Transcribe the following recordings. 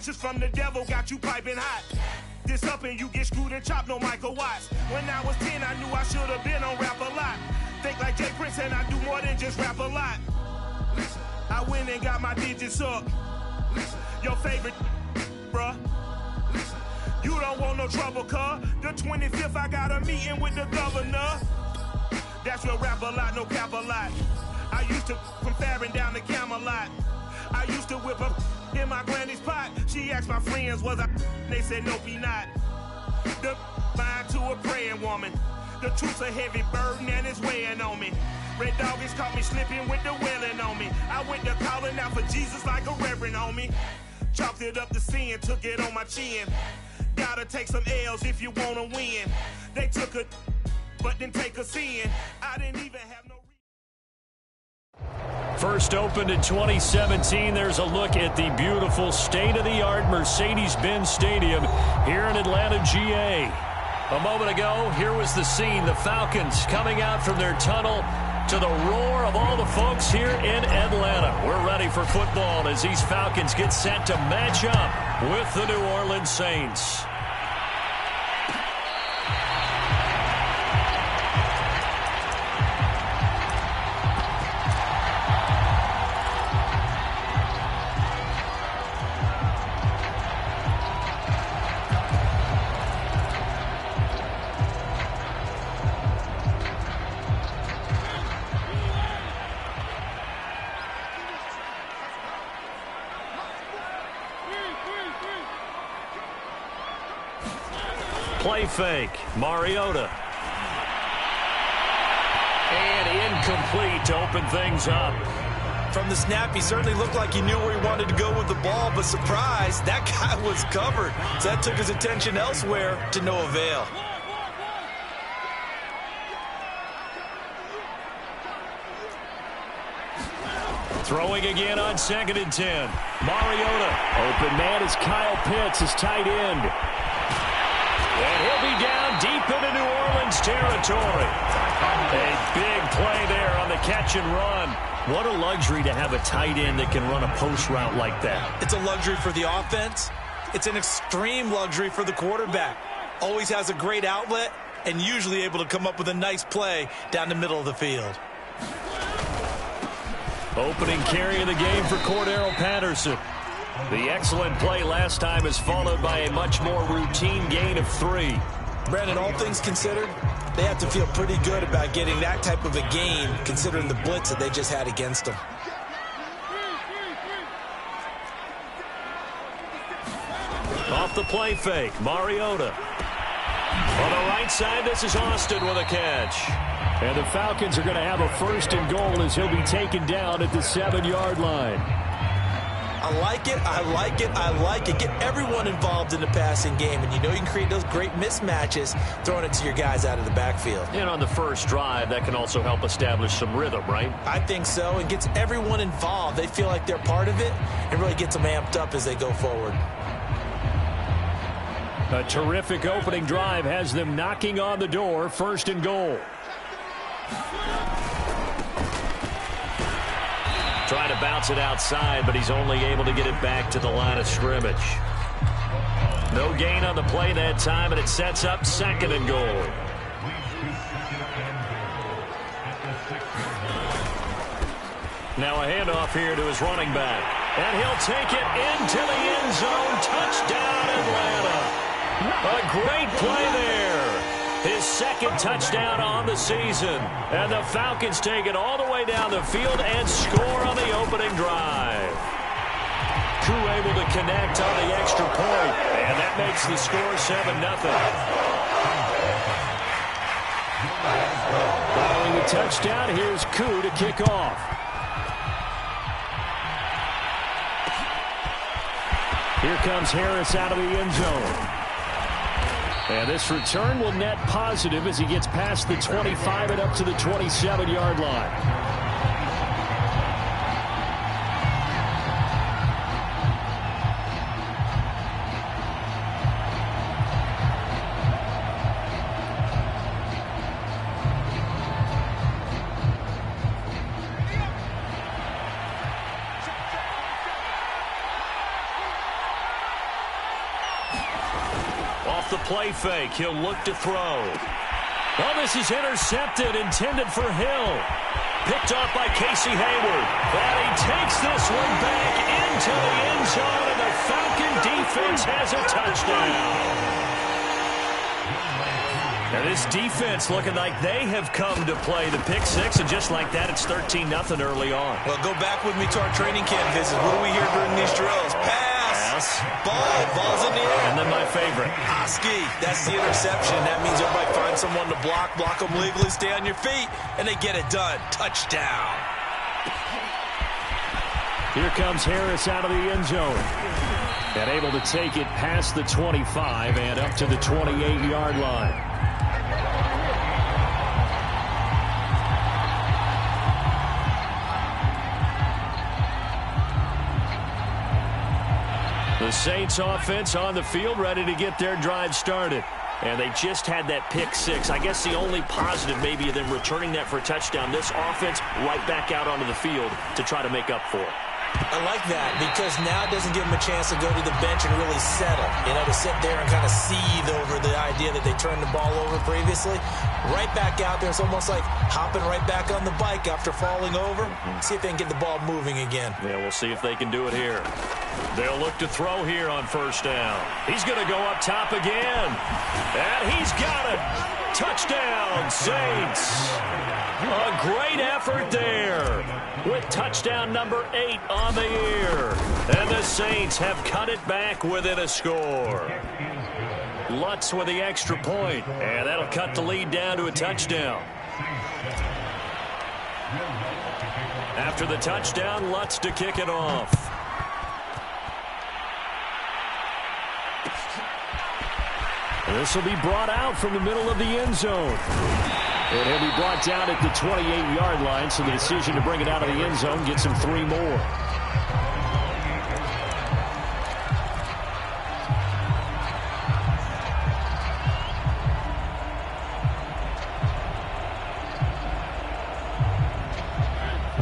message from the devil got you piping hot. This up and you get screwed and chopped, no Michael Watts. When I was 10, I knew I should have been on Rap a Lot. Think like Jay Prince and I do more than just rap a lot. I went and got my digits up. Your favorite, bruh. You don't want no trouble, cuz. The 25th, I got a meeting with the governor. That's real Rap a Lot, no cap a lot. I used to from Farron down to Camelot. I used to whip up in my granny's pot. She asked my friends, was I? They said, nope, he not. The mind to a praying woman. The truth's a heavy burden and it's weighing on me. Red Doggies caught me slipping with the wailing on me. I went to calling out for Jesus like a reverend on me. Chalked it up to sin, took it on my chin. Gotta take some L's if you wanna win. They took a, but didn't take a sin. I didn't even have no. First opened in 2017. There's a look at the beautiful state-of-the-art Mercedes-Benz Stadium here in Atlanta, GA. A moment ago, here was the scene. The Falcons coming out from their tunnel to the roar of all the folks here in Atlanta. We're ready for football as these Falcons get set to match up with the New Orleans Saints. Play fake. Mariota. And incomplete to open things up. From the snap, he certainly looked like he knew where he wanted to go with the ball, but surprise, that guy was covered. So that took his attention elsewhere to no avail. Throwing again on 2nd and 10. Mariota. Open man is Kyle Pitts, his tight end. And he'll be down deep into New Orleans territory. A big play there on the catch and run. What a luxury to have a tight end that can run a post route like that. It's a luxury for the offense. It's an extreme luxury for the quarterback. Always has a great outlet and usually able to come up with a nice play down the middle of the field. Opening carry of the game for Cordero Patterson. The excellent play last time is followed by a much more routine gain of 3. Brandon, all things considered, they have to feel pretty good about getting that type of a gain considering the blitz that they just had against them. Off the play fake, Mariota. On the right side, this is Austin with a catch. And the Falcons are going to have a 1st and goal as he'll be taken down at the 7-yard line. I like it, I like it, I like it. Get everyone involved in the passing game, and you know you can create those great mismatches throwing it to your guys out of the backfield. And on the first drive, that can also help establish some rhythm, right? I think so, and gets everyone involved. They feel like they're part of it, and really gets them amped up as they go forward. A terrific opening drive has them knocking on the door, 1st and goal. Trying to bounce it outside, but he's only able to get it back to the line of scrimmage. No gain on the play that time, and it sets up 2nd and goal. Now a handoff here to his running back. And he'll take it into the end zone. Touchdown, Atlanta. A great play there. His 2nd touchdown on the season. And the Falcons take it all the way down the field and score on the opening drive. Koo able to connect on the extra point. And that makes the score 7-0. Following the touchdown, here's Koo to kick off. Here comes Harris out of the end zone. And this return will net positive as he gets past the 25 and up to the 27-yard line. Off the play fake, he'll look to throw. Well, this is intercepted, intended for Hill. Picked off by Casey Hayward. And he takes this one back into the end zone, and the Falcon defense has a touchdown. Now this defense looking like they have come to play the pick six, and just like that, it's 13-0 early on. Well, go back with me to our training camp visit. What do we hear during these drills? Pass. Ball's in the air. And then my favorite. Hosky. That's the interception. That means everybody finds someone to block them legally, stay on your feet, and they get it done. Touchdown. Here comes Harris out of the end zone. And able to take it past the 25 and up to the 28-yard line. The Saints offense on the field, ready to get their drive started. And they just had that pick six. I guess the only positive maybe of them returning that for a touchdown. This offense right back out onto the field to try to make up for it. I like that because now it doesn't give them a chance to go to the bench and really settle. You know, to sit there and kind of seethe over the idea that they turned the ball over previously. Right back out there. It's almost like hopping right back on the bike after falling over. See if they can get the ball moving again. Yeah, we'll see if they can do it here. They'll look to throw here on first down. He's going to go up top again. And he's got it. Touchdown, Saints. A great effort there with touchdown number 8 on the year. And the Saints have cut it back within a score. Lutz with the extra point, and that'll cut the lead down to a touchdown. After the touchdown, Lutz to kick it off. This will be brought out from the middle of the end zone. And he'll be brought down at the 28-yard line, so the decision to bring it out of the end zone gets him 3 more.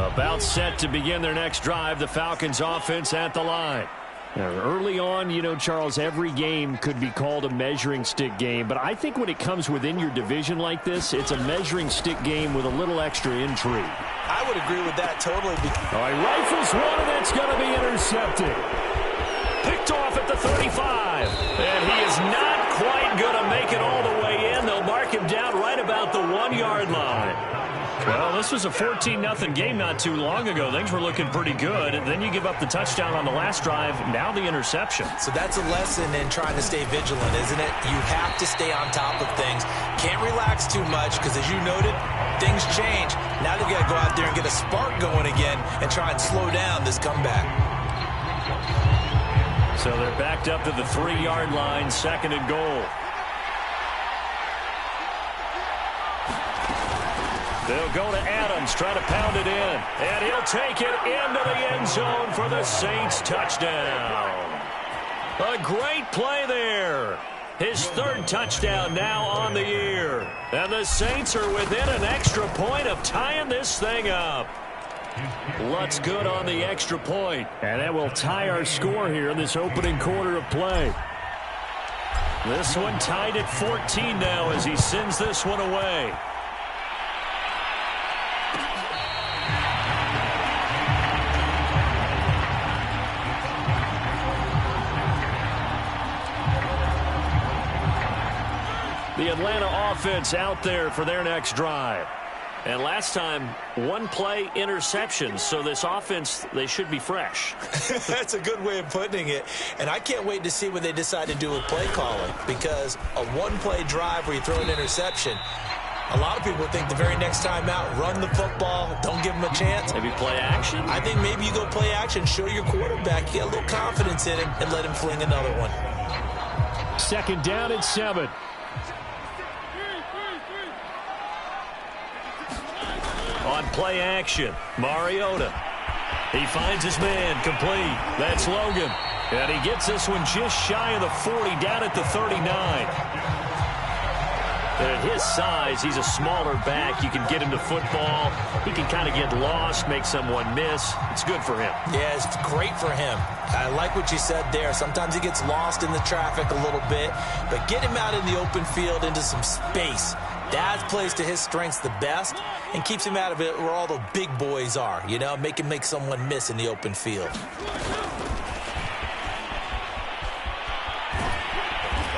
About set to begin their next drive, the Falcons offense at the line. Now, early on, you know, Charles, every game could be called a measuring stick game. But I think when it comes within your division like this, it's a measuring stick game with a little extra intrigue. I would agree with that totally. All right, rifles one, and it's going to be intercepted. Picked off at the 35. And he is not quite going to make it all the way in. They'll mark him down right about the 1-yard line. Well, this was a 14-0 game not too long ago. Things were looking pretty good. And then you give up the touchdown on the last drive. Now the interception. So that's a lesson in trying to stay vigilant, isn't it? You have to stay on top of things. Can't relax too much because, as you noted, things change. Now they've got to go out there and get a spark going again and try and slow down this comeback. So they're backed up to the 3-yard line, 2nd and goal. They'll go to Adams, try to pound it in. And he'll take it into the end zone for the Saints touchdown. A great play there. His 3rd touchdown now on the year. And the Saints are within an extra point of tying this thing up. Lutz good on the extra point. And that will tie our score here in this opening quarter of play. This one tied at 14 now as he sends this one away. The Atlanta offense out there for their next drive. And last time, 1-play interception. So this offense, they should be fresh. That's a good way of putting it. And I can't wait to see what they decide to do with play calling. Because a 1-play drive where you throw an interception, a lot of people think the very next time out, run the football, don't give them a chance. Maybe play action? I think maybe you go play action, show your quarterback, get a little confidence in him, and let him fling another one. 2nd down and 7. On play action, Mariota. He finds his man, complete. That's Logan. And he gets this one just shy of the 40, down at the 39. And at his size, he's a smaller back. You can get him to football. He can kind of get lost, make someone miss. It's good for him. Yeah, it's great for him. I like what you said there. Sometimes he gets lost in the traffic a little bit, but get him out in the open field into some space. That plays to his strengths the best and keeps him out of it where all the big boys are. You know, make him make someone miss in the open field.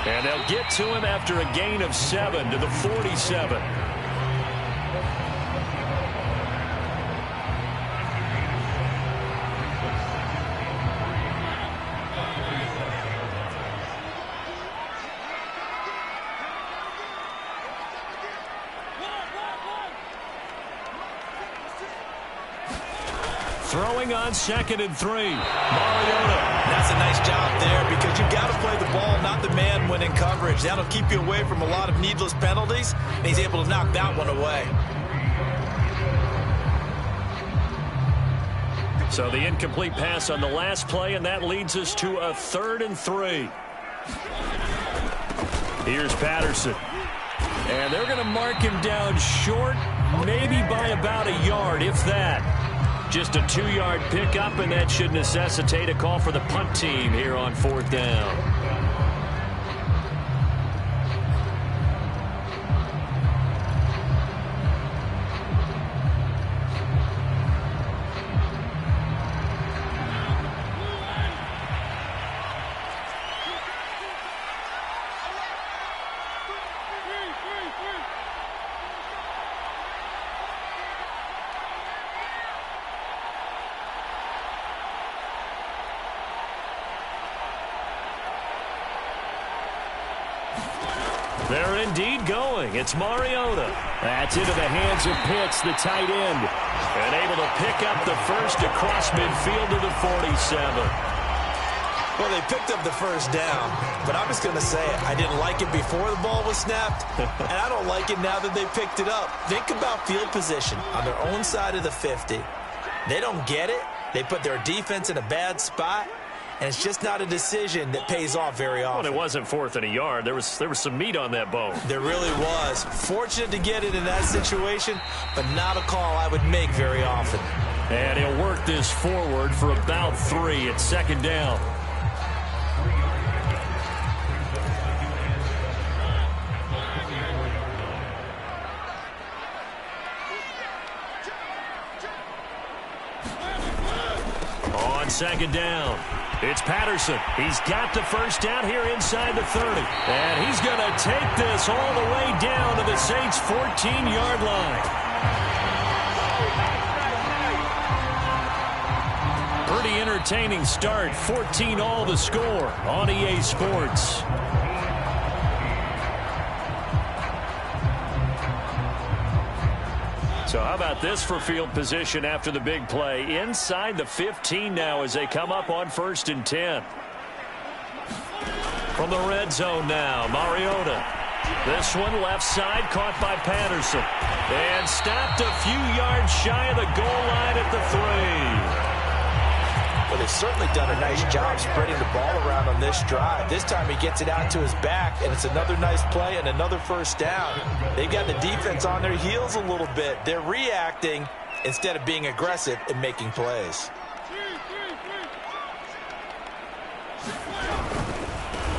And they'll get to him after a gain of 7 to the 47. Throwing on 2nd and 3. Mariota. That's a nice job there because you've got to play the ball, not the man when in coverage. That'll keep you away from a lot of needless penalties, and he's able to knock that one away. So the incomplete pass on the last play, and that leads us to a 3rd and 3. Here's Patterson. And they're going to mark him down short, maybe by about a yard, if that. Just a 2-yard pickup, and that should necessitate a call for the punt team here on 4th down. They're indeed going. It's Mariota. That's into the hands of Pitts, the tight end. And able to pick up the first across midfield to the 47. Well, they picked up the first down, but I'm just going to say it. I didn't like it before the ball was snapped, and I don't like it now that they picked it up. Think about field position on their own side of the 50. They don't get it. They put their defense in a bad spot. And it's just not a decision that pays off very often. Well, it wasn't 4th and a yard. There was some meat on that bone. There really was. Fortunate to get it in that situation, but not a call I would make very often. And he'll work this forward for about 3 at 2nd down. On 2nd down. It's Patterson. He's got the first down here inside the 30. And he's going to take this all the way down to the Saints' 14-yard line. Pretty entertaining start. 14-all the score on EA Sports. So how about this for field position after the big play? Inside the 15 now as they come up on 1st and 10. From the red zone now, Mariota. This one left side caught by Patterson. And stopped a few yards shy of the goal line at the 3. Well, they've certainly done a nice job spreading the ball around on this drive. This time he gets it out to his back, and it's another nice play and another first down. They've got the defense on their heels a little bit. They're reacting instead of being aggressive and making plays.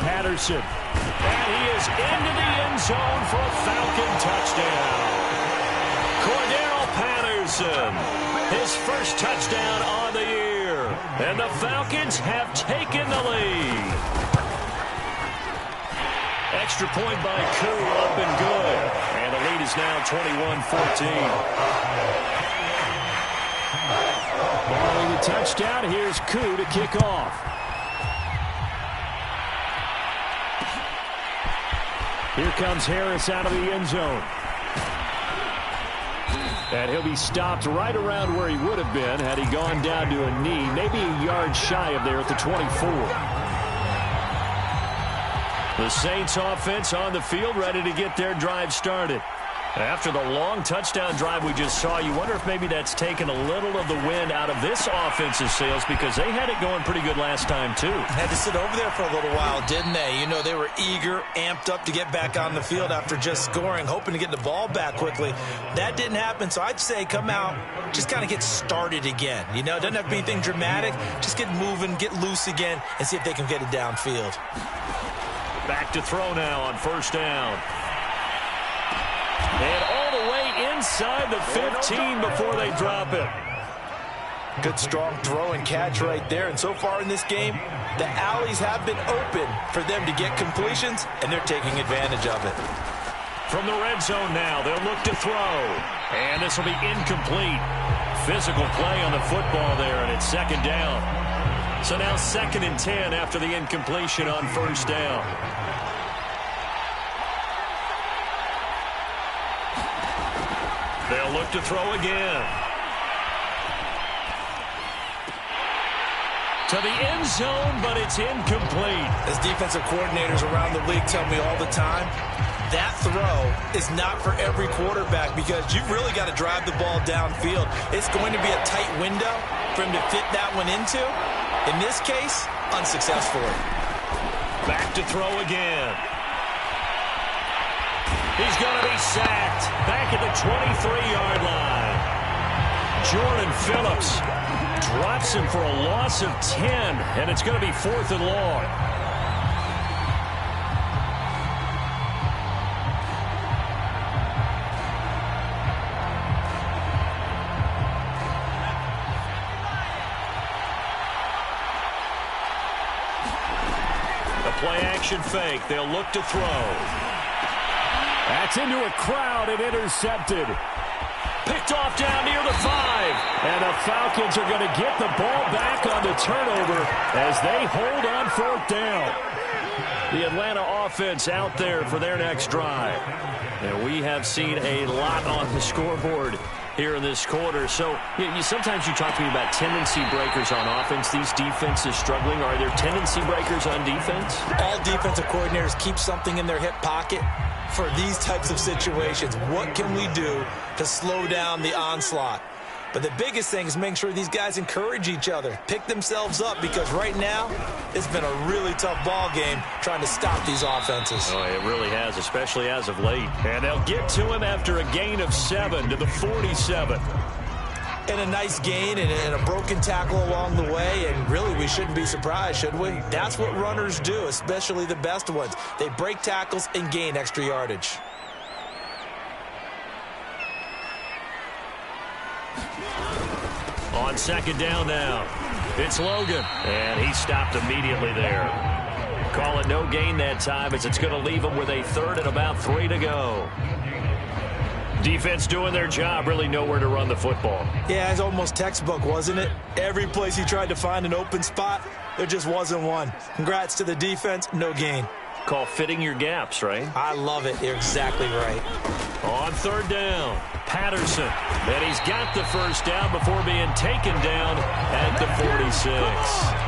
Patterson. And he is into the end zone for a Falcon touchdown. Cordero Patterson, his first touchdown on the year. And the Falcons have taken the lead. Extra point by Koo, up and good. And the lead is now 21-14. Following the touchdown, here's Koo to kick off. Here comes Harris out of the end zone. And he'll be stopped right around where he would have been had he gone down to a knee, maybe a yard shy of there at the 24. The Saints offense on the field, ready to get their drive started. After the long touchdown drive we just saw, you wonder if maybe that's taken a little of the wind out of this offense's sails, because they had it going pretty good last time too. Had to sit over there for a little while, didn't they? You know, they were eager, amped up to get back on the field after just scoring, hoping to get the ball back quickly. That didn't happen, so I'd say come out, just kind of get started again. You know, it doesn't have to be anything dramatic. Just get moving, get loose again, and see if they can get it downfield. Back to throw now on first down. And all the way inside the 15 before they drop it. Good, strong throw and catch right there. And so far in this game, the alleys have been open for them to get completions, and they're taking advantage of it. From the red zone now, they'll look to throw. And this will be incomplete. Physical play on the football there, and it's second down. So now 2nd and 10 after the incompletion on first down. They'll look to throw again. To the end zone, but it's incomplete. As defensive coordinators around the league tell me all the time, that throw is not for every quarterback, because you've really got to drive the ball downfield. It's going to be a tight window for him to fit that one into. In this case, unsuccessfully. Back to throw again. He's going to be sacked back at the 23-yard line. Jordan Phillips drops him for a loss of 10, and it's going to be 4th and long. The play-action fake. They'll look to throw. That's into a crowd and intercepted. Picked off down near the 5. And the Falcons are going to get the ball back on the turnover as they hold on 4th down. The Atlanta offense out there for their next drive. And we have seen a lot on the scoreboard here in this quarter. So sometimes you talk to me about tendency breakers on offense. These defenses struggling. Are there tendency breakers on defense? All defensive coordinators keep something in their hip pocket for these types of situations. What can we do to slow down the onslaught? But the biggest thing is making sure these guys encourage each other, pick themselves up, because right now it's been a really tough ball game trying to stop these offenses. Oh, it really has, especially as of late. And they'll get to him after a gain of 7 to the 47. And a nice gain and a broken tackle along the way, and really we shouldn't be surprised, should we? That's what runners do, especially the best ones. They break tackles and gain extra yardage. On second down now, it's Logan, and he stopped immediately there. Call it no gain that time, as it's going to leave him with a 3rd and about 3 to go. Defense doing their job, really nowhere to run the football. Yeah, it's almost textbook, wasn't it? Every place he tried to find an open spot, there just wasn't one. Congrats to the defense, no gain. Call fitting your gaps, right? I love it. You're exactly right. On 3rd down, Patterson. And he's got the 1st down before being taken down at the 46.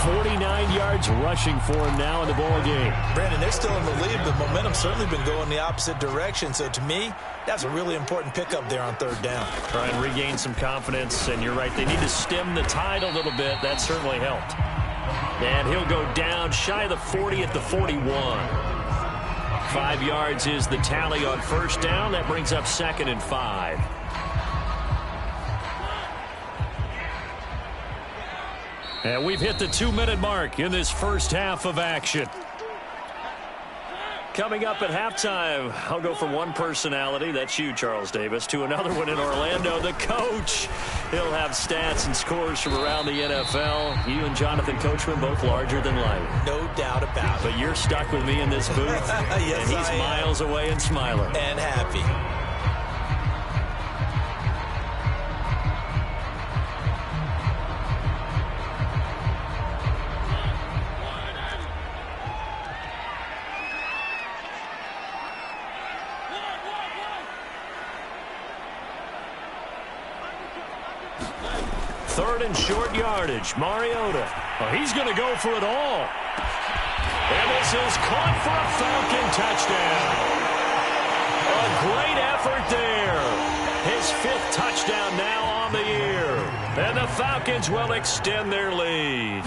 49 yards rushing for him now in the ball game. Brandon, they're still in the lead, but momentum's certainly been going the opposite direction. So to me, that's a really important pickup there on 3rd down. Try and regain some confidence, and you're right, they need to stem the tide a little bit. That certainly helped. And he'll go down shy of the 40 at the 41. 5 yards is the tally on 1st down. That brings up 2nd and 5. And we've hit the 2-minute mark in this first half of action. Coming up at halftime, I'll go from one personality, that's you, Charles Davis, to another one in Orlando, the coach. He'll have stats and scores from around the NFL. You and Jonathan Coachman, both larger than life. No doubt about it. But you're stuck with me in this booth, yes, and he's miles away and smiling. And happy. Third and short yardage. Mariota. Oh, he's going to go for it all. And this is caught for a Falcon touchdown. A A great effort there. His 5th touchdown now on the year. And the Falcons will extend their lead.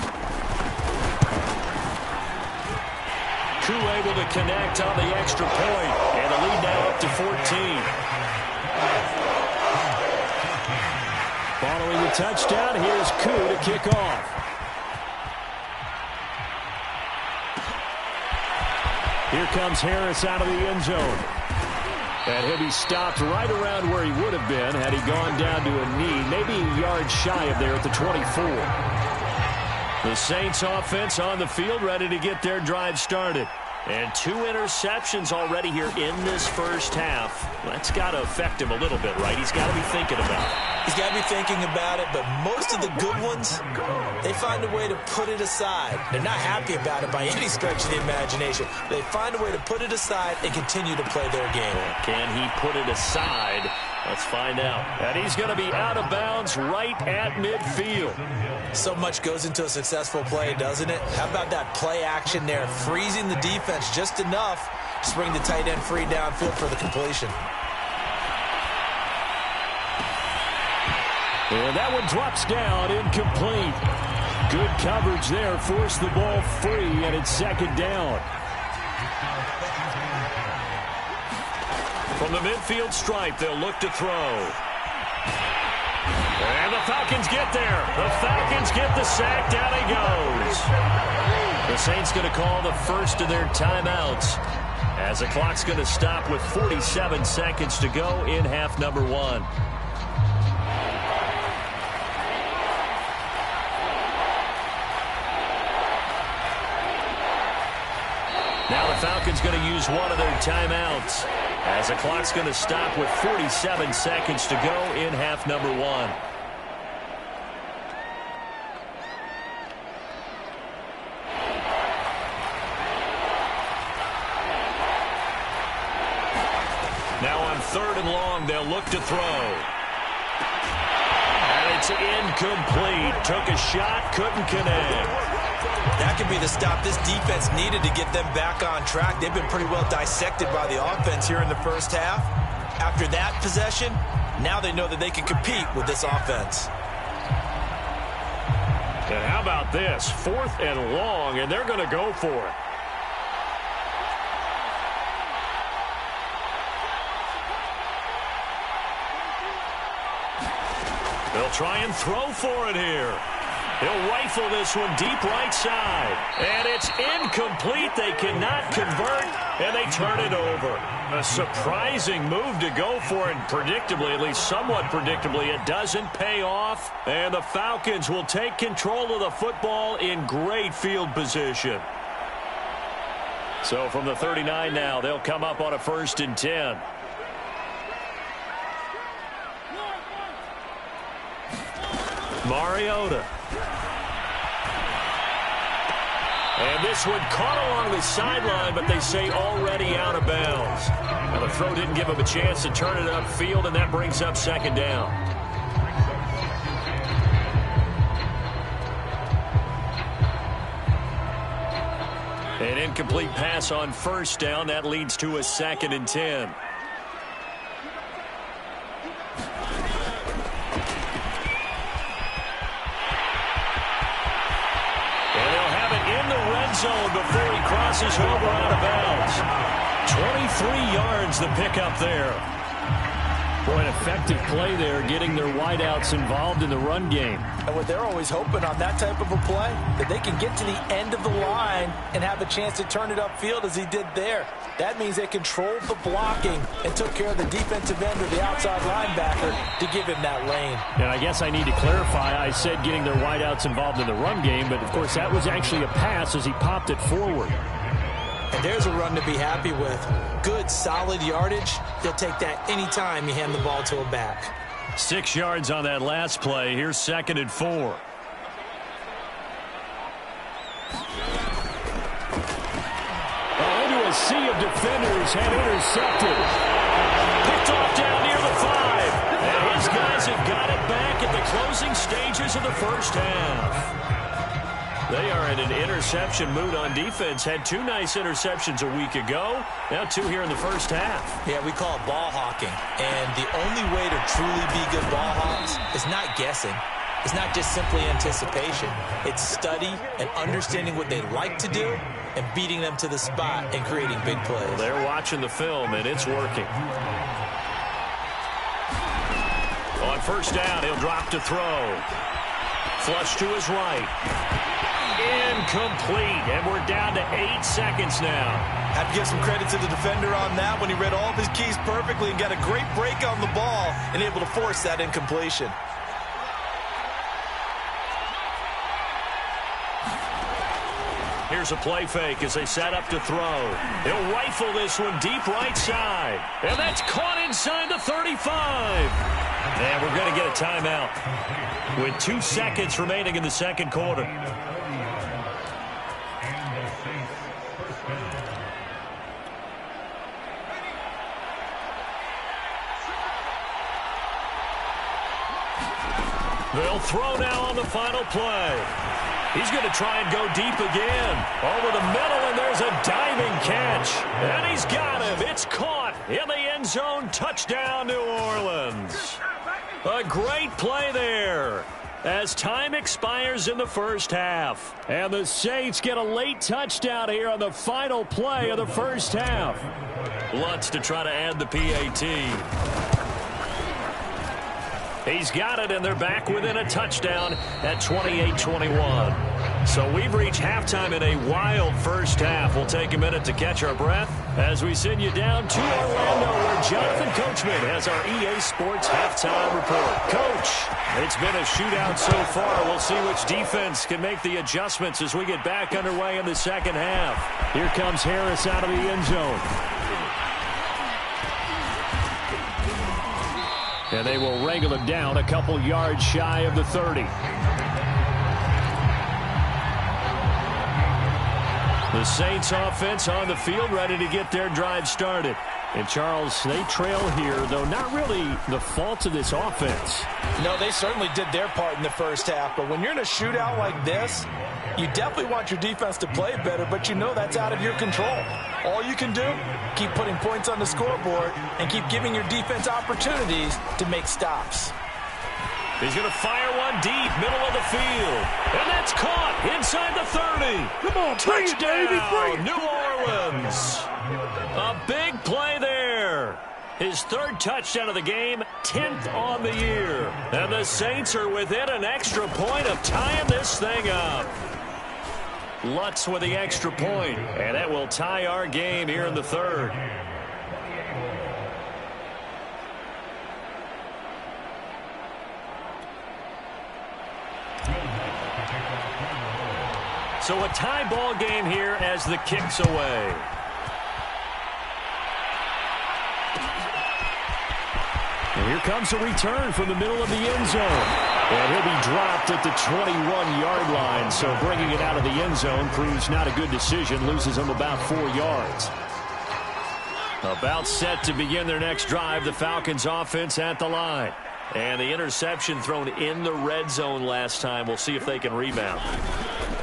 Koo able to connect on the extra point, and the lead now up to 14. Following the touchdown, here's Koo to kick off. Here comes Harris out of the end zone. And he'll be stopped right around where he would have been had he gone down to a knee, maybe a yard shy of there at the 24. The Saints offense on the field, ready to get their drive started. And 2 interceptions already here in this first half. That's got to affect him a little bit, right? He's got to be thinking about it. He's got to be thinking about it, but most of the good ones, they find a way to put it aside. They're not happy about it by any stretch of the imagination. They find a way to put it aside and continue to play their game. Can he put it aside? Let's find out. And he's going to be out of bounds right at midfield. So much goes into a successful play, doesn't it? How about that play action there, freezing the defense just enough to bring the tight end free downfield for the completion. And that one drops down, incomplete. Good coverage there, forced the ball free, and it's 2nd down. From the midfield stripe, they'll look to throw. And the Falcons get there. The Falcons get the sack. Down he goes. The Saints going to call the first of their timeouts as the clock's going to stop with 47 seconds to go in half number 1. Now the Falcons going to use one of their timeouts as the clock's going to stop with 47 seconds to go in half number 1. Now on 3rd and long, they'll look to throw. And it's incomplete. Took a shot, couldn't connect. That could be the stop this defense needed to get them back on track. They've been pretty well dissected by the offense here in the first half. After that possession, now they know that they can compete with this offense. And how about this? 4th and long, and they're going to go for it. They'll try and throw for it here. He'll rifle this one deep right side. And it's incomplete. They cannot convert, and they turn it over. A surprising move to go for it. Predictably, at least somewhat predictably, it doesn't pay off. And the Falcons will take control of the football in great field position. So from the 39 now, they'll come up on a 1st and 10. Mariota. And this one caught along the sideline, but they say already out of bounds. Now the throw didn't give him a chance to turn it upfield, and that brings up 2nd down. An incomplete pass on 1st down. That leads to a 2nd and 10. Zone before he crosses over out of bounds. 23 yards the pickup there. Boy, an effective play there, getting their wideouts involved in the run game. And what they're always hoping on that type of a play, that they can get to the end of the line and have a chance to turn it upfield as he did there. That means they controlled the blocking and took care of the defensive end or the outside linebacker to give him that lane. And I guess I need to clarify, I said getting their wideouts involved in the run game, but of course that was actually a pass as he popped it forward. And there's a run to be happy with. Good, solid yardage. They'll take that anytime you hand the ball to a back. 6 yards on that last play. Here's 2nd and 4. Into a sea of defenders and intercepted. Picked off down near the 5. And his guys have got it back at the closing stages of the first half. They are in an interception mood on defense. Had 2 nice interceptions a week ago. Now 2 here in the first half. Yeah, we call it ball hawking. And the only way to truly be good ball hawks is not guessing. It's not just simply anticipation. It's study and understanding what they like to do and beating them to the spot and creating big plays. They're watching the film, and it's working. On first down, he'll drop to throw. Flush to his right. Incomplete, and we're down to 8 seconds now. Have to give some credit to the defender on that when he read all of his keys perfectly and got a great break on the ball and able to force that incompletion. Here's a play fake as they set up to throw. He'll rifle this one deep right side. And that's caught inside the 35. And we're going to get a timeout with 2 seconds remaining in the second quarter. They'll throw now on the final play. He's going to try and go deep again. Over the middle, and there's a diving catch. And he's got him. It's caught in the end zone. Touchdown, New Orleans. A great play there as time expires in the first half. And the Saints get a late touchdown here on the final play of the first half. Lutz to try to add the PAT. He's got it, and they're back within a touchdown at 28-21. So we've reached halftime in a wild first half. We'll take a minute to catch our breath as we send you down to Orlando, where Jonathan Coachman has our EA Sports halftime report. Coach, it's been a shootout so far. We'll see which defense can make the adjustments as we get back underway in the second half. Here comes Harris out of the end zone. And they will wrangle him down a couple yards shy of the 30. The Saints offense on the field, ready to get their drive started. And, Charles, they trail here, though not really the fault of this offense. No, they certainly did their part in the first half. But when you're in a shootout like this, you definitely want your defense to play better, but you know that's out of your control. All you can do, keep putting points on the scoreboard and keep giving your defense opportunities to make stops. He's going to fire one deep, middle of the field. And that's caught inside the 30. Come on, touchdown, baby, New Orleans. A big play there. His 3rd touchdown of the game, 10th on the year. And the Saints are within an extra point of tying this thing up. Lutz with the extra point, and that will tie our game here in the 3rd. So a tie ball game here as the kick's away. And here comes a return from the middle of the end zone. And he'll be dropped at the 21-yard line. So bringing it out of the end zone proves not a good decision. Loses him about 4 yards. About set to begin their next drive. The Falcons offense at the line. And the interception thrown in the red zone last time. We'll see if they can rebound.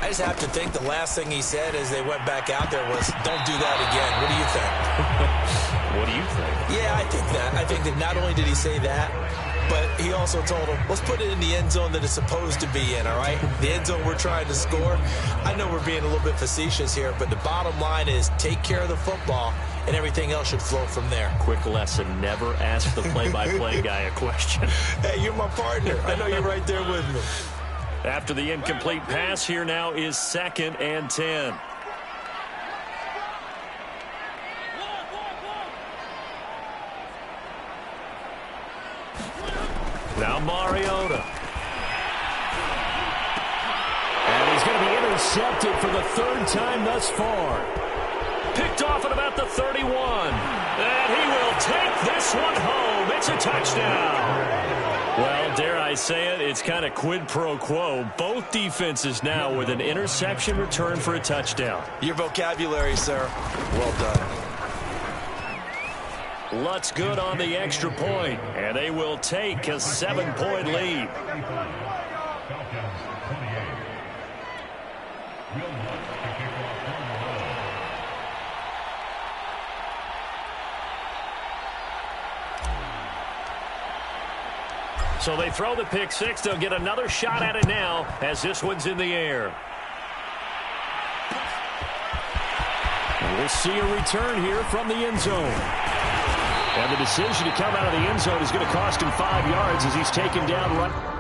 I just have to think the last thing he said as they went back out there was, don't do that again. What do you think? What do you think? Yeah, I think that. I think that not only did he say that, but he also told him, let's put it in the end zone that it's supposed to be in, all right? The end zone we're trying to score. I know we're being a little bit facetious here, but the bottom line is take care of the football, and everything else should flow from there. Quick lesson, never ask the play-by-play guy a question. Hey, you're my partner. I know you're right there with me. After the incomplete pass, here now is 2nd and 10. Now Mariota. And he's going to be intercepted for the 3rd time thus far. Picked off at about the 31. And he will take this one home. It's a touchdown. Well, dare I say it, it's kind of quid pro quo. Both defenses now with an interception return for a touchdown. Your vocabulary, sir. Well done. Lutz good on the extra point, and they will take a 7-point lead. So they throw the pick six. They'll get another shot at it now as this one's in the air. We'll see a return here from the end zone. And the decision to come out of the end zone is going to cost him 5 yards as he's taken down right.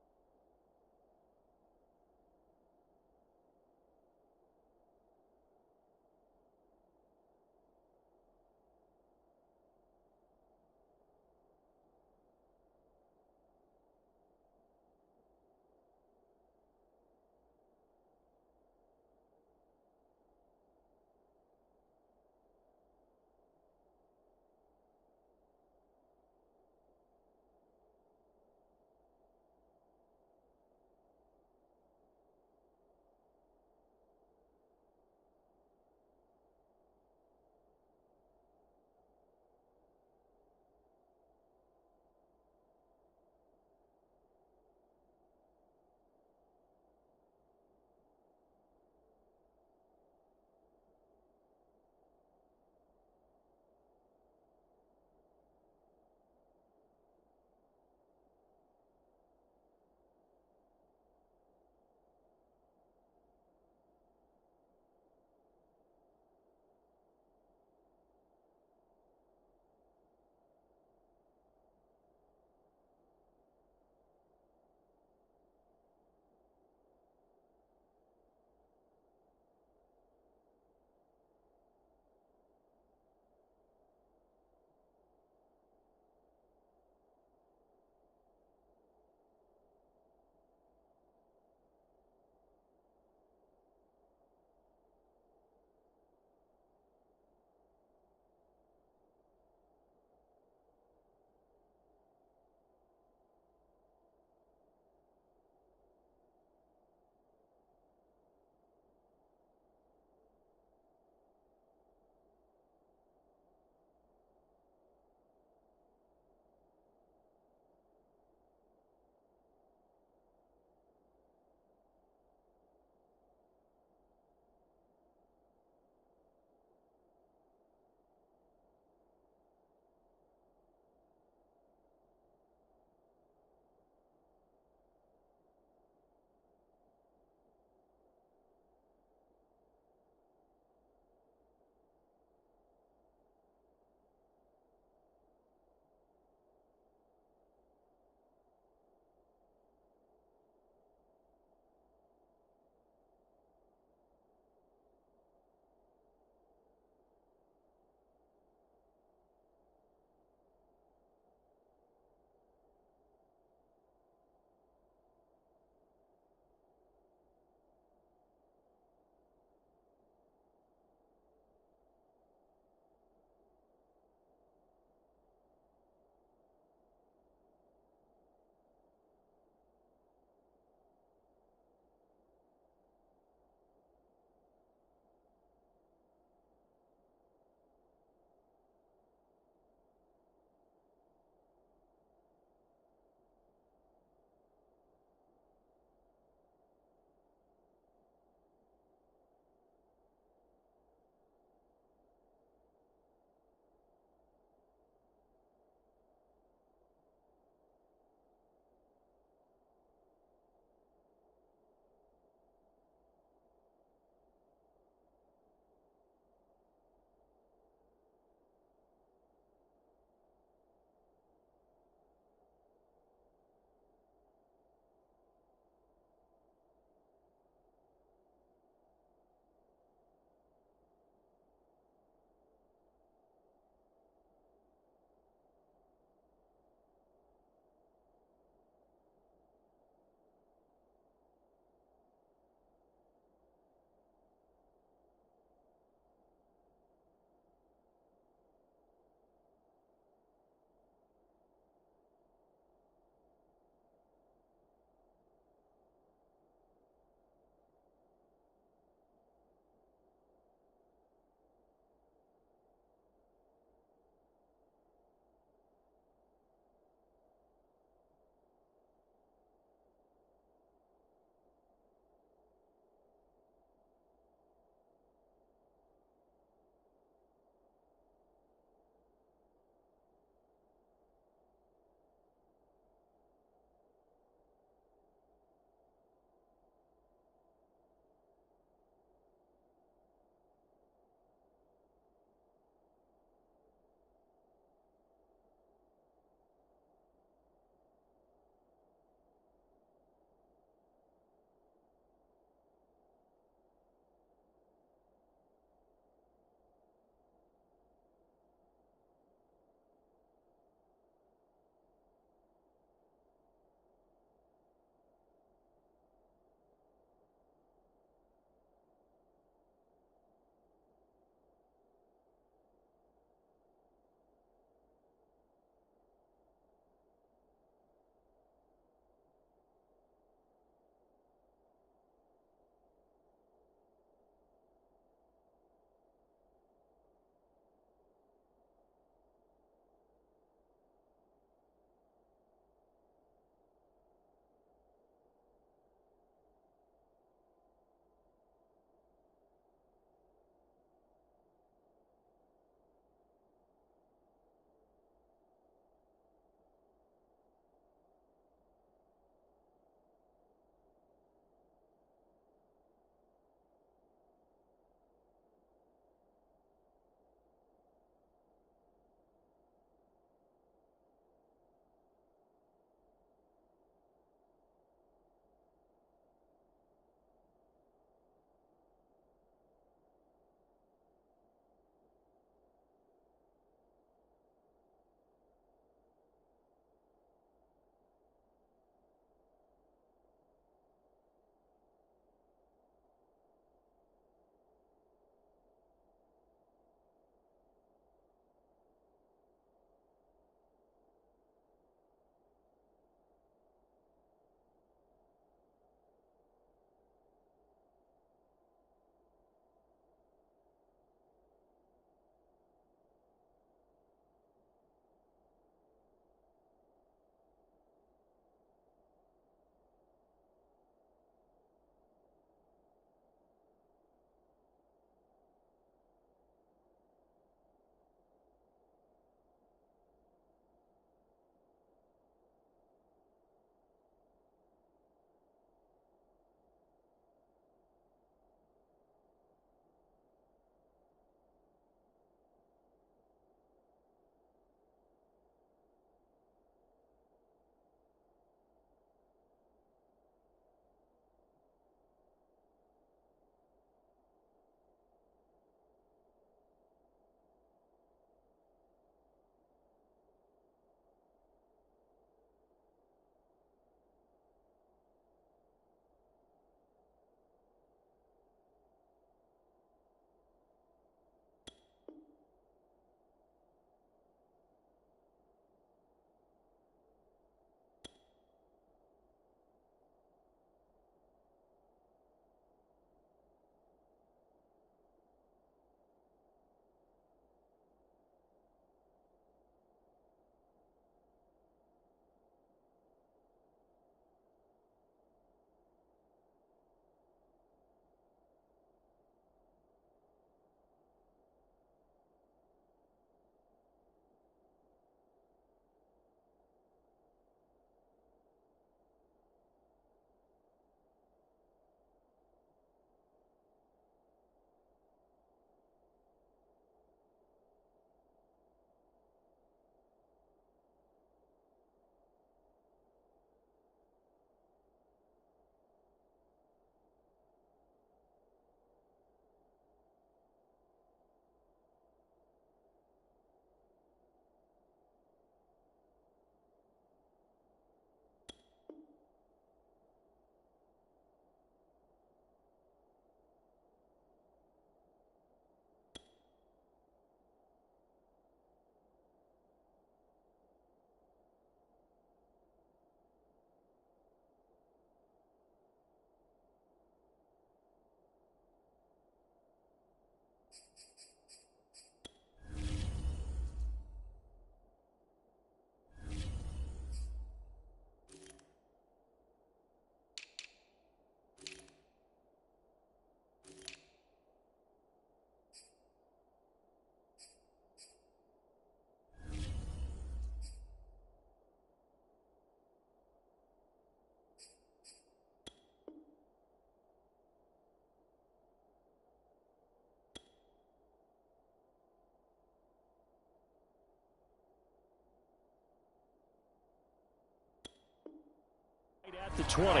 At the 20.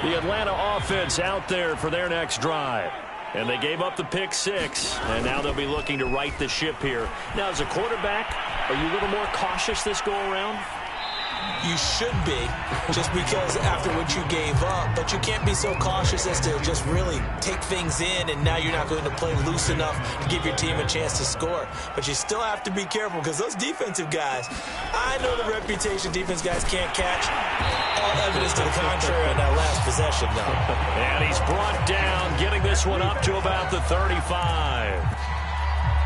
The Atlanta offense out there for their next drive. And they gave up the pick six, and now they'll be looking to right the ship here. Now, as a quarterback, are you a little more cautious this go-around? You should be, just because after what you gave up, but you can't be so cautious as to just really take things in, and now you're not going to play loose enough to give your team a chance to score. But you still have to be careful, because those defensive guys, I know the reputation defense guys can't catch. All evidence to the contrary on that last possession, though. And he's brought down, getting this one up to about the 35.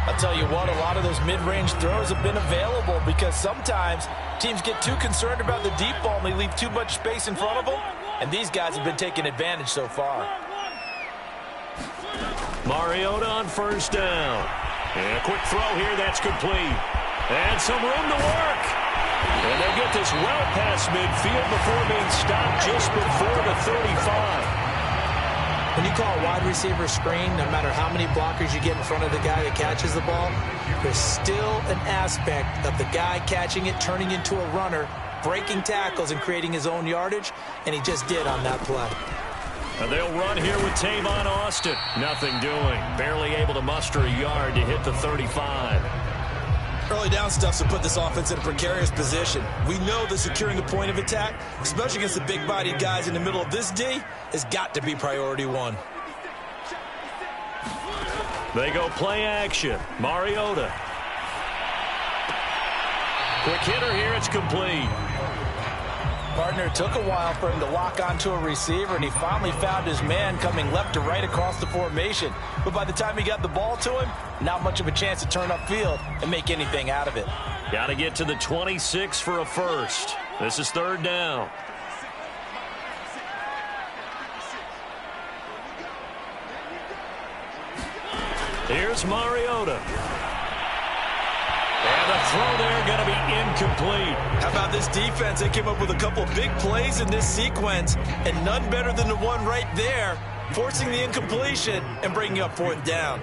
I'll tell you what, a lot of those mid-range throws have been available because sometimes teams get too concerned about the deep ball and they leave too much space in front of them, and these guys have been taking advantage so far. Mariota on first down. And a quick throw here, that's complete. And some room to work. And they get this well past midfield before being stopped just before the 35. When you call a wide receiver screen, no matter how many blockers you get in front of the guy that catches the ball, there's still an aspect of the guy catching it, turning into a runner, breaking tackles and creating his own yardage, and he just did on that play. And they'll run here with Tavon Austin. Nothing doing. Barely able to muster a yard to hit the 35. Early down stuffs will put this offense in a precarious position. We know that securing a point of attack, especially against the big-bodied guys in the middle of this D, has got to be priority one. They go play action. Mariota. Quick hitter here. It's complete. Partner, it took a while for him to lock onto a receiver, and he finally found his man coming left to right across the formation. But by the time he got the ball to him, not much of a chance to turn upfield and make anything out of it. Got to get to the 26 for a first. This is third down. Here's Mariota. And the throw there going to be incomplete. How about this defense? They came up with a couple big plays in this sequence, and none better than the one right there, forcing the incompletion and bringing up fourth down.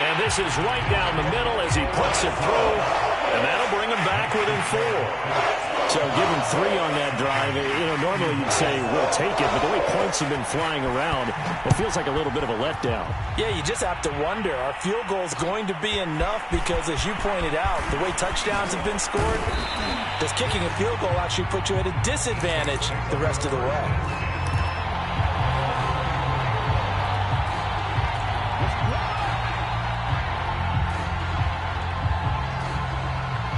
And this is right down the middle as he puts it through, and that'll bring him back within 4. So given 3 on that drive, normally you'd say we'll take it, but the way points have been flying around, it feels like a little bit of a letdown. Yeah, you just have to wonder, are field goals going to be enough? Because as you pointed out, the way touchdowns have been scored, does kicking a field goal actually put you at a disadvantage the rest of the way?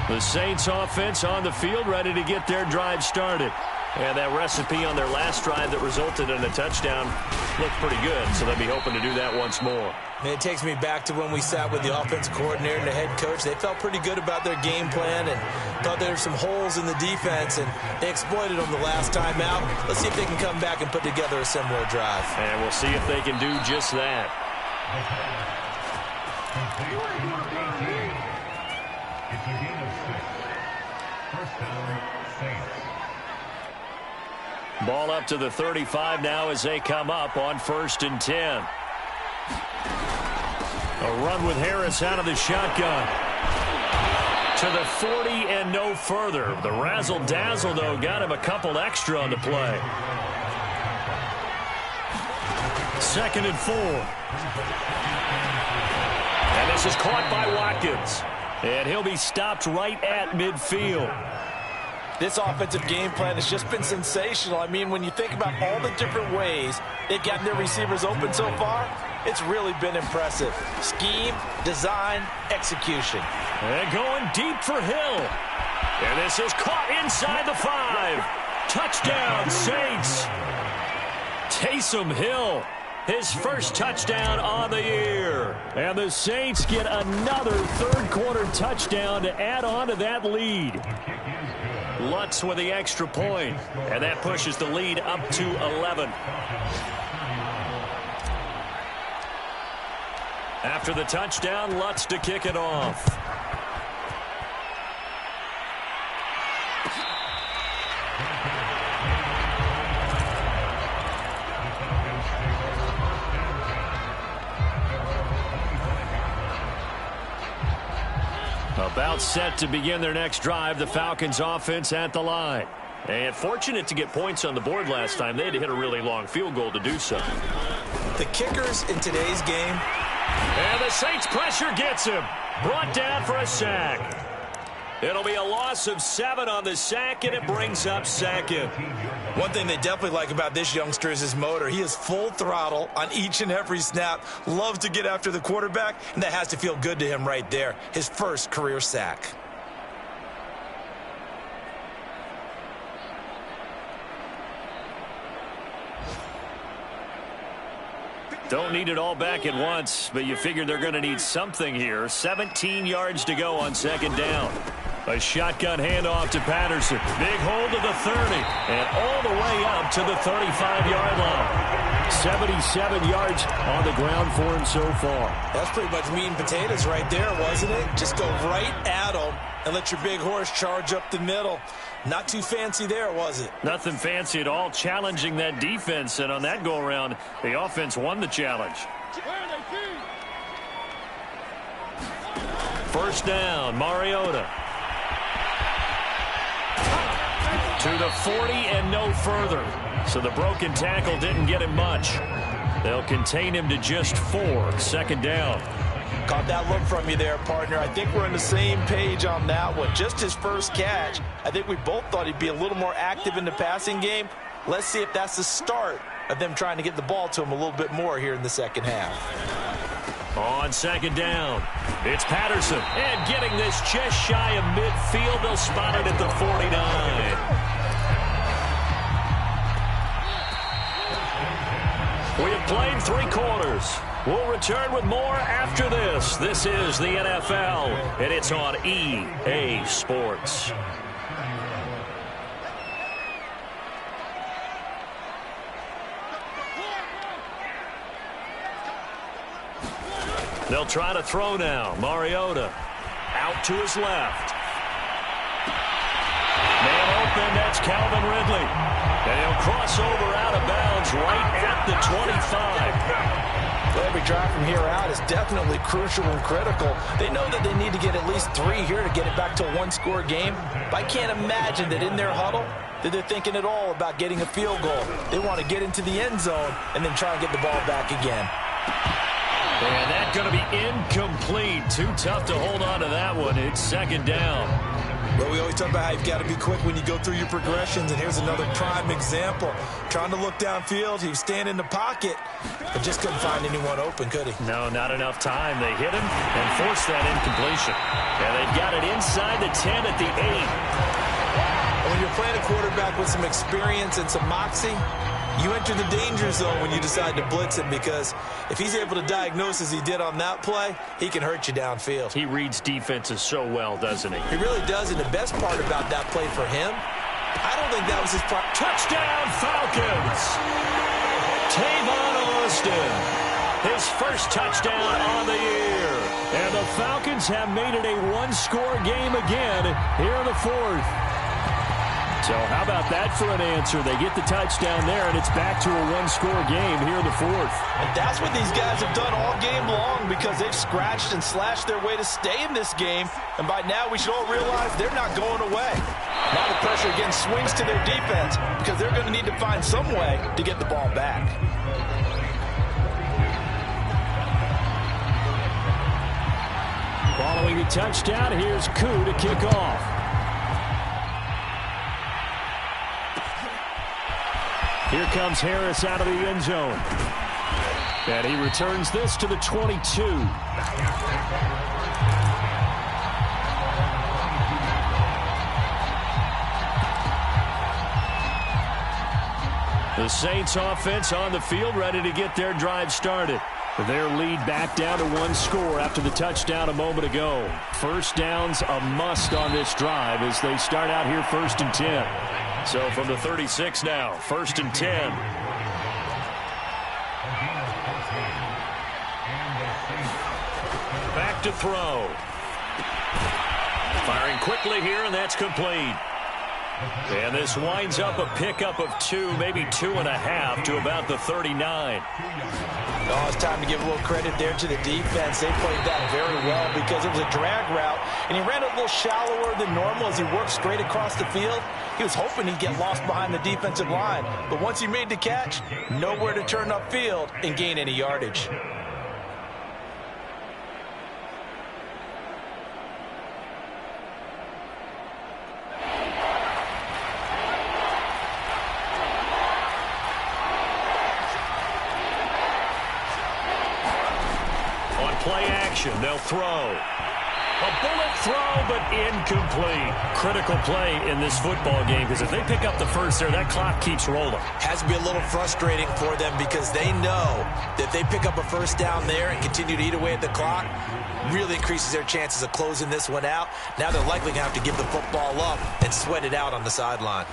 The Saints offense on the field, ready to get their drive started. And that recipe on their last drive that resulted in a touchdown looked pretty good, so they'll be hoping to do that once more. It takes me back to when we sat with the offensive coordinator and the head coach. They felt pretty good about their game plan and thought there were some holes in the defense, and they exploited them the last time out. Let's see if they can come back and put together a similar drive. And we'll see if they can do just that. Ball up to the 35 now as they come up on 1st and 10. A run with Harris out of the shotgun. To the 40 and no further. The razzle-dazzle, though, got him a couple extra on the play. 2nd and 4. And this is caught by Watkins. And he'll be stopped right at midfield. This offensive game plan has just been sensational. I mean, when you think about all the different ways they've gotten their receivers open so far, it's really been impressive. Scheme, design, execution. And going deep for Hill. And this is caught inside the 5. Touchdown, Saints. Taysom Hill, his first touchdown on the year. And the Saints get another third-quarter touchdown to add on to that lead. Lutz with the extra point, and that pushes the lead up to 11. After the touchdown, Lutz to kick it off. About set to begin their next drive, the Falcons offense at the line. And fortunate to get points on the board last time. They had to hit a really long field goal to do so. The kickers in today's game. And the Saints pressure gets him. Brought down for a sack. It'll be a loss of 7 on the sack, and it brings up second. One thing they definitely like about this youngster is his motor. He is full throttle on each and every snap. Loves to get after the quarterback, and that has to feel good to him right there. His first career sack. Don't need it all back at once, but you figure they're going to need something here. 17 yards to go on second down. A shotgun handoff to Patterson. Big hold to the 30, and all the way up to the 35-yard line. 77 yards on the ground for him so far. That's pretty much meat and potatoes right there, wasn't it? Just go right at him and let your big horse charge up the middle. Not too fancy there, was it? Nothing fancy at all, challenging that defense, and on that go-around, the offense won the challenge. First down, Mariota. To the 40 and no further. So the broken tackle didn't get him much. They'll contain him to just 4. Second down. Caught that look from you there, partner. I think we're on the same page on that one. Just his first catch. I think we both thought he'd be a little more active in the passing game. Let's see if that's the start of them trying to get the ball to him a little bit more here in the second half. On second down, it's Patterson. And getting this just shy of midfield. They'll spot it at the 49. We have played 3 quarters. We'll return with more after this. This is the NFL, and it's on EA Sports. They'll try to throw now. Mariota out to his left. Man open, that's Calvin Ridley. And he'll cross over out of bounds right at the 25. Well, every drive from here out is definitely crucial and critical. They know that they need to get at least 3 here to get it back to a 1-score game. But I can't imagine that in their huddle that they're thinking at all about getting a field goal. They want to get into the end zone and then try and get the ball back again. And that's going to be incomplete. Too tough to hold on to that one. It's second down. Well, we always talk about how you've got to be quick when you go through your progressions, and here's another prime example. Trying to look downfield, he was standing in the pocket, but just couldn't find anyone open, could he? No, not enough time. They hit him and forced that incompletion. And they've got it inside the 10 at the 8. And when you're playing a quarterback with some experience and some moxie, you enter the danger zone when you decide to blitz him, because if he's able to diagnose as he did on that play, he can hurt you downfield. He reads defenses so well, doesn't he? He really does, and the best part about that play for him, I don't think that was his part. Touchdown, Falcons! Tavon Austin, his first touchdown on the year. And the Falcons have made it a 1-score game again here in the 4th. So how about that for an answer? They get the touchdown there, and it's back to a 1-score game here in the 4th. And that's what these guys have done all game long, because they've scratched and slashed their way to stay in this game. And by now, we should all realize they're not going away. Now the pressure again swings to their defense, because they're going to need to find some way to get the ball back. Following the touchdown, here's Koo to kick off. Here comes Harris out of the end zone. And he returns this to the 22. The Saints offense on the field, ready to get their drive started. Their lead back down to 1 score after the touchdown a moment ago. First down's a must on this drive as they start out here 1st and 10. So from the 36 now, 1st and 10. Back to throw. Firing quickly here, and that's complete. And this winds up a pickup of 2, maybe 2.5 to about the 39. Oh, it's time to give a little credit there to the defense. They played that very well because it was a drag route, and he ran a little shallower than normal as he worked straight across the field. He was hoping he'd get lost behind the defensive line, but once he made the catch, nowhere to turn upfield and gain any yardage. Play action. They'll throw. A bullet throw, but incomplete. Critical play in this football game because if they pick up the first there, that clock keeps rolling. Has to be a little frustrating for them because they know that they pick up a first down there and continue to eat away at the clock, really increases their chances of closing this one out. Now they're likely going to have to give the football up and sweat it out on the sideline.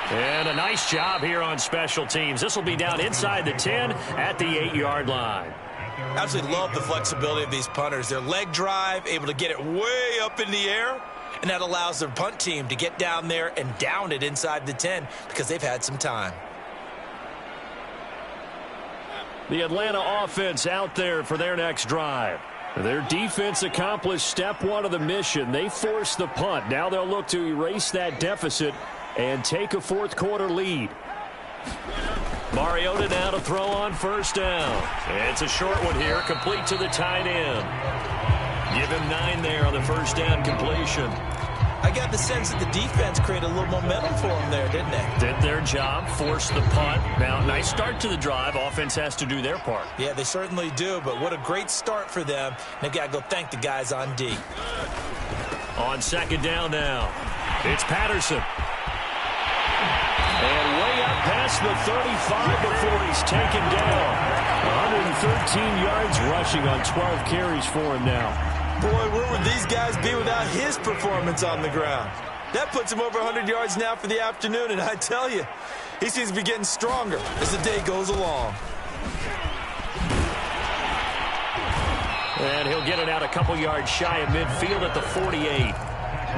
And a nice job here on special teams. This will be down inside the 10 at the 8-yard line. Absolutely love the flexibility of these punters. Their leg drive, able to get it way up in the air, and that allows their punt team to get down there and down it inside the 10 because they've had some time. The Atlanta offense out there for their next drive. Their defense accomplished step 1 of the mission. They forced the punt. Now they'll look to erase that deficit and take a fourth-quarter lead. Mariota now to throw on first down. It's a short one here, complete to the tight end. Give him 9 there on the first down completion. I got the sense that the defense created a little momentum for them there, didn't they? Did their job, forced the punt. Now, nice start to the drive. Offense has to do their part. Yeah, they certainly do, but what a great start for them. They've got to go thank the guys on D. On second down now, it's Patterson. And way up past the 35 before he's taken down. 113 yards rushing on 12 carries for him now. Boy, where would these guys be without his performance on the ground? That puts him over 100 yards now for the afternoon, and I tell you, he seems to be getting stronger as the day goes along. And he'll get it out a couple yards shy of midfield at the 48.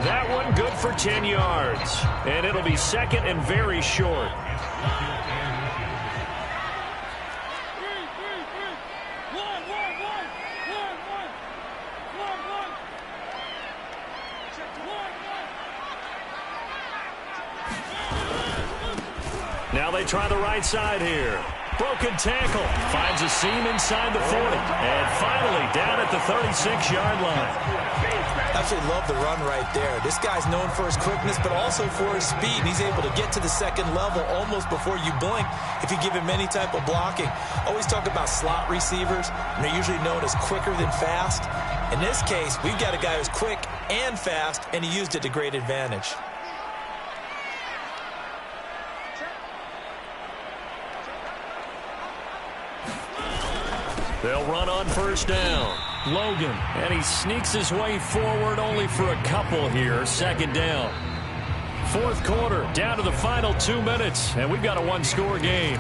That one good for 10 yards. And it'll be second and very short. Now they try the right side here. Broken tackle. Finds a seam inside the 40. And finally down at the 36-yard line. Absolutely love the run right there. This guy's known for his quickness, but also for his speed. He's able to get to the second level almost before you blink if you give him any type of blocking. Always talk about slot receivers, and they're usually known as quicker than fast. In this case, we've got a guy who's quick and fast, and he used it to great advantage. They'll run on first down. Logan, and he sneaks his way forward only for a couple here. Second down. Fourth quarter, down to the final 2 minutes, and we've got a one-score game.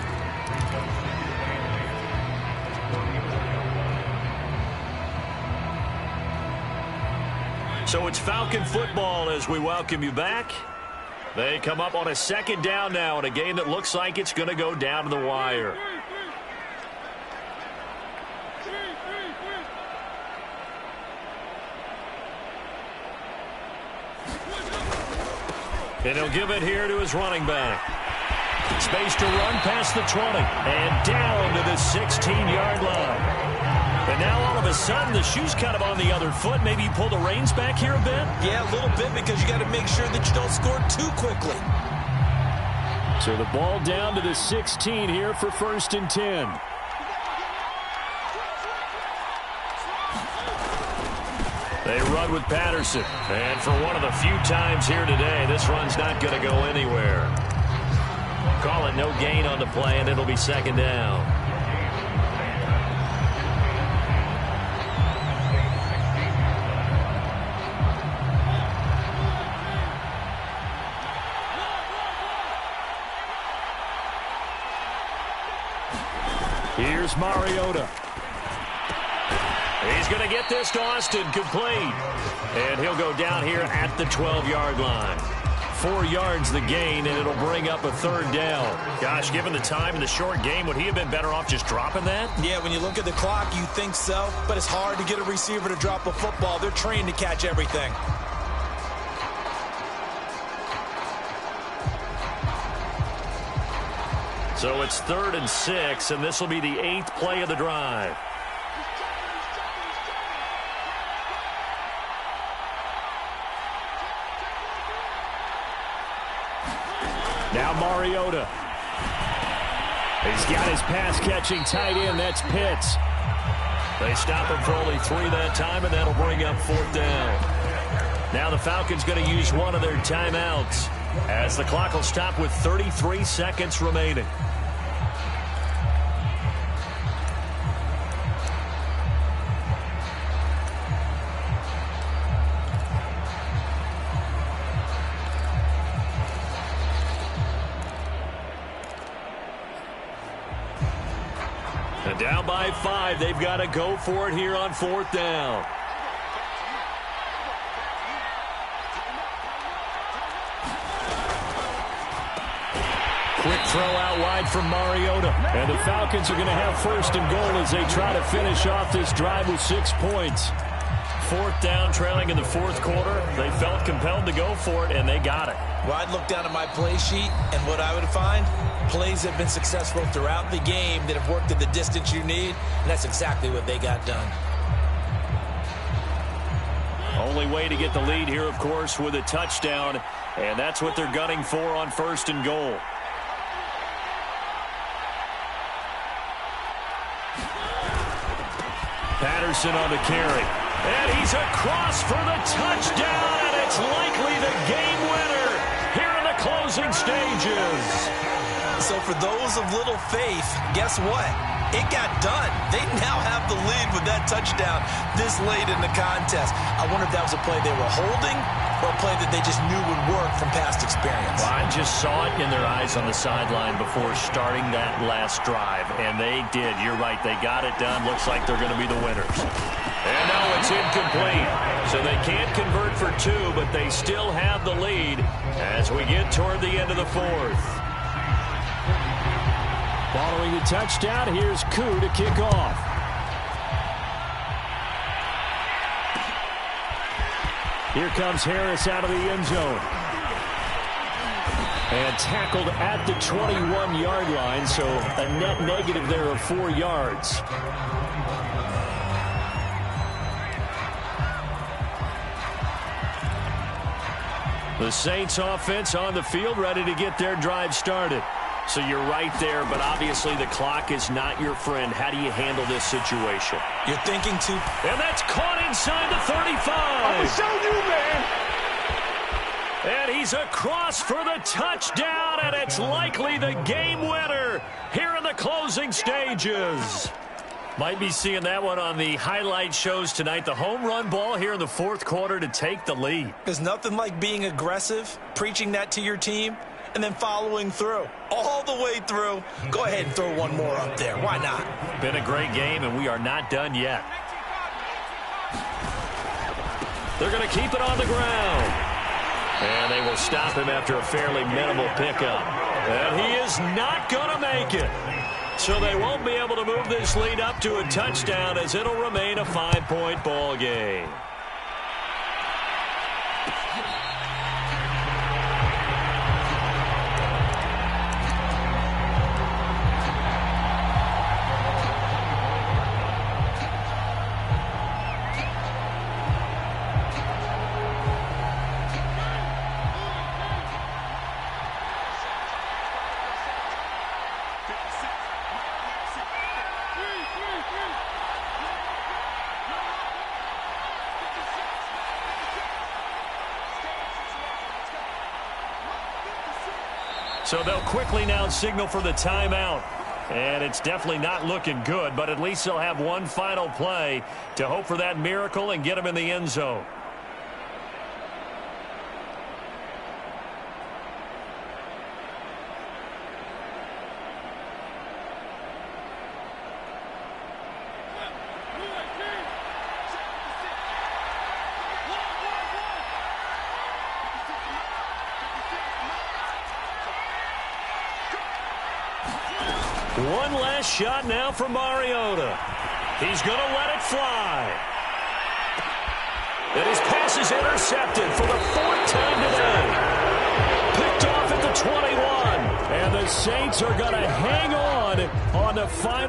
So it's Falcon football as we welcome you back. They come up on a second down now in a game that looks like it's going to go down to the wire. And he'll give it here to his running back. Space to run past the 20 and down to the 16-yard line. And now all of a sudden the shoe's kind of on the other foot. Maybe you pull the reins back here a bit? Yeah, a little bit because you got to make sure that you don't score too quickly. So the ball down to the 16 here for first and 10. They run with Patterson. And for one of the few times here today, this run's not going to go anywhere. Call it no gain on the play, and it'll be second down. Here's Mariota. He's going to get this to Austin, complete. And he'll go down here at the 12-yard line. 4 yards the gain, and it'll bring up a third down. Gosh, given the time in the short game, would he have been better off just dropping that? Yeah, when you look at the clock, you think so. But it's hard to get a receiver to drop a football. They're trained to catch everything. So it's 3rd and 6, and this will be the 8th play of the drive. Now Mariota. He's got his pass-catching tight end. That's Pitts. They stop him for only 3 that time, and that'll bring up 4th down. Now the Falcons going to use one of their timeouts as the clock will stop with 33 seconds remaining. And down by 5, they've got to go for it here on 4th down. Quick throw out wide from Mariota. And the Falcons are going to have 1st and goal as they try to finish off this drive with 6 points. 4th down, trailing in the 4th quarter. They felt compelled to go for it, and they got it. Well, I'd look down at my play sheet, and what I would find, plays have been successful throughout the game that have worked at the distance you need, and that's exactly what they got done. Only way to get the lead here, of course, with a touchdown, and that's what they're gunning for on 1st and goal. Patterson on the carry. And he's across for the touchdown, and it's likely the game winner here in the closing stages. So for those of little faith, guess what? It got done. They now have the lead with that touchdown this late in the contest. I wonder if that was a play they were holding or a play that they just knew would work from past experience. Well, I just saw it in their eyes on the sideline before starting that last drive, and they did. You're right. They got it done. Looks like they're going to be the winners. And no, it's incomplete. So they can't convert for 2, but they still have the lead as we get toward the end of the 4th. Following the touchdown, here's Koo to kick off. Here comes Harris out of the end zone. And tackled at the 21-yard line, so a net negative there of 4 yards. The Saints offense on the field, ready to get their drive started. So you're right there, but obviously the clock is not your friend. How do you handle this situation? You're thinking to... And that's caught inside the 35. I'm going to show you, man. And he's across for the touchdown, and it's likely the game winner here in the closing stages. Might be seeing that one on the highlight shows tonight. The home run ball here in the 4th quarter to take the lead. There's nothing like being aggressive, preaching that to your team, and then following through. All the way through. Go ahead and throw one more up there. Why not? Been a great game, and we are not done yet. They're going to keep it on the ground. And they will stop him after a fairly minimal pickup. And he is not going to make it. So they won't be able to move this lead up to a touchdown as it'll remain a 5-point ball game. So they'll quickly now signal for the timeout. And it's definitely not looking good, but at least they'll have one final play to hope for that miracle and get them in the end zone. One last shot now for Mariota. He's going to let it fly. And his pass is intercepted for the 4th time today. Picked off at the 21. And the Saints are going to hang on the final.